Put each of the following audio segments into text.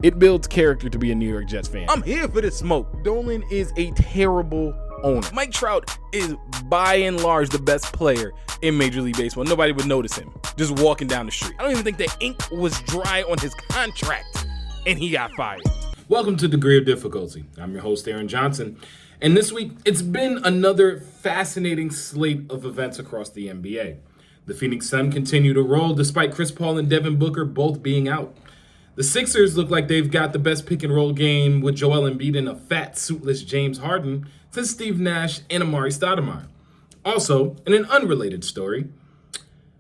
It builds character to be a New York Jets fan. I'm here for the smoke. Dolan is a terrible owner. Mike Trout is by and large the best player in Major League Baseball. Nobody would notice him just walking down the street. I don't even think the ink was dry on his contract and he got fired. Welcome to Degree of Difficulty. I'm your host, Aaron Johnson. And this week, it's been another fascinating slate of events across the NBA. The Phoenix Suns continue to roll despite Chris Paul and Devin Booker both being out. The Sixers look like they've got the best pick and roll game with Joel Embiid and a fat, suitless James Harden since Steve Nash and Amari Stoudemire. Also, in an unrelated story,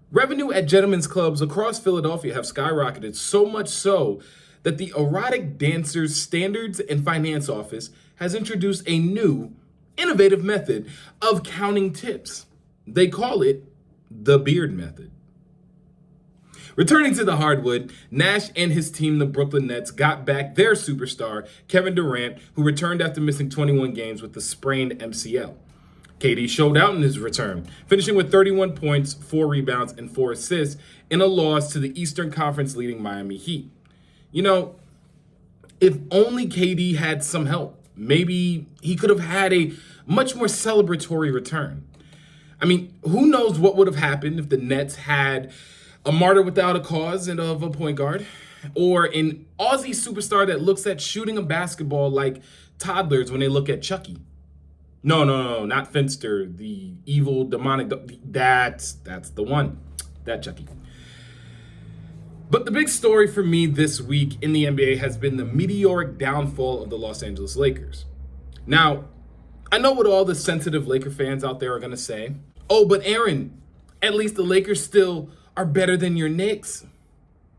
revenue at gentlemen's clubs across Philadelphia have skyrocketed, so much so that the Erotic Dancers Standards and Finance Office has introduced a new, innovative method of counting tips. They call it the beard method. Returning to the hardwood, Nash and his team, the Brooklyn Nets, got back their superstar, Kevin Durant, who returned after missing 21 games with the sprained MCL. KD showed out in his return, finishing with 31 points, 4 rebounds, and 4 assists in a loss to the Eastern Conference leading Miami Heat. You know, if only KD had some help, maybe he could have had a much more celebratory return. I mean, who knows what would have happened if the Nets had a martyr without a cause and of a point guard, or an Aussie superstar that looks at shooting a basketball like toddlers when they look at Chucky. No, not Finster, the evil demonic. That's the one, that Chucky. But the big story for me this week in the NBA has been the meteoric downfall of the Los Angeles Lakers. Now, I know what all the sensitive Laker fans out there are going to say. Oh, but Aaron, at least the Lakers still are better than your Knicks.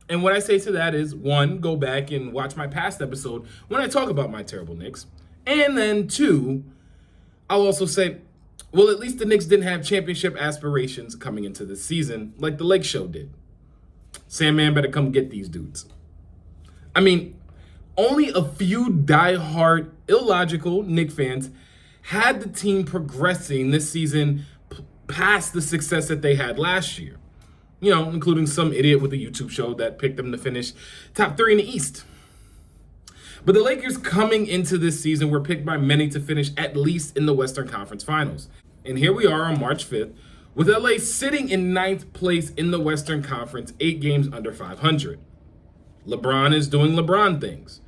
And what I say to that is, one, go back and watch my past episode when I talk about my terrible Knicks. And then two, I'll also say, well, at least the Knicks didn't have championship aspirations coming into this season like the Lake Show did. Sandman better come get these dudes. I mean, only a few diehard, illogical Knicks fans had the team progressing this season past the success that they had last year. You know, including some idiot with a YouTube show that picked them to finish top 3 in the East. But the Lakers coming into this season were picked by many to finish at least in the Western Conference Finals. And here we are on March 5th, with LA sitting in 9th place in the Western Conference, 8 games under 500. LeBron is doing LeBron things.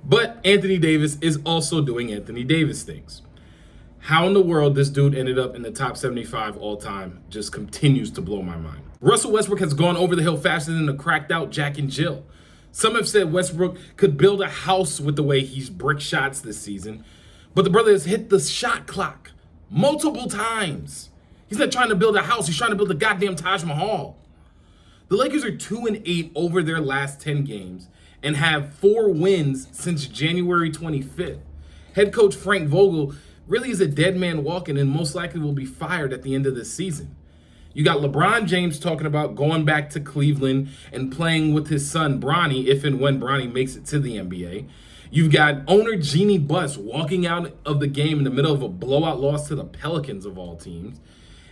But Anthony Davis is also doing Anthony Davis things. How in the world this dude ended up in the top 75 all time just continues to blow my mind. Russell Westbrook has gone over the hill faster than a cracked out Jack and Jill. Some have said Westbrook could build a house with the way he's brick shots this season, but the brother has hit the shot clock multiple times. He's not trying to build a house, he's trying to build a goddamn Taj Mahal. The Lakers are 2-8 over their last 10 games and have 4 wins since January 25th. Head coach Frank Vogel really is a dead man walking and most likely will be fired at the end of this season. You got LeBron James talking about going back to Cleveland and playing with his son Bronny if and when Bronny makes it to the NBA. You've got owner Jeannie Buss walking out of the game in the middle of a blowout loss to the Pelicans of all teams.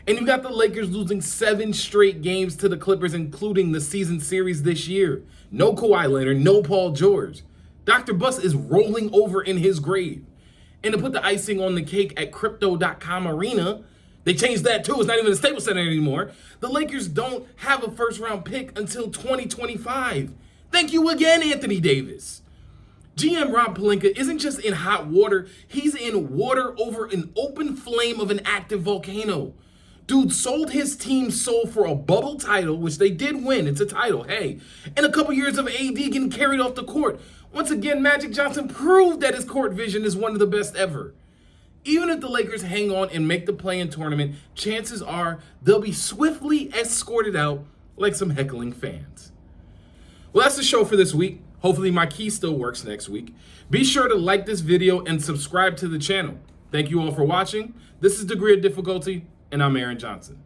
And you got the Lakers losing 7 straight games to the Clippers, including the season series this year. No Kawhi Leonard, no Paul George. Dr. Buss is rolling over in his grave. And to put the icing on the cake at Crypto.com Arena, they changed that too. It's not even a Staples Center anymore. The Lakers don't have a first-round pick until 2025. Thank you again, Anthony Davis. GM Rob Pelinka isn't just in hot water. He's in water over an open flame of an active volcano. Dude sold his team's soul for a bubble title, which they did win. It's a title, hey. And a couple years of AD getting carried off the court. Once again, Magic Johnson proved that his court vision is one of the best ever. Even if the Lakers hang on and make the play-in tournament, chances are they'll be swiftly escorted out like some heckling fans. Well, that's the show for this week. Hopefully my key still works next week. Be sure to like this video and subscribe to the channel. Thank you all for watching. This is Degree of Difficulty, and I'm Aaron Johnson.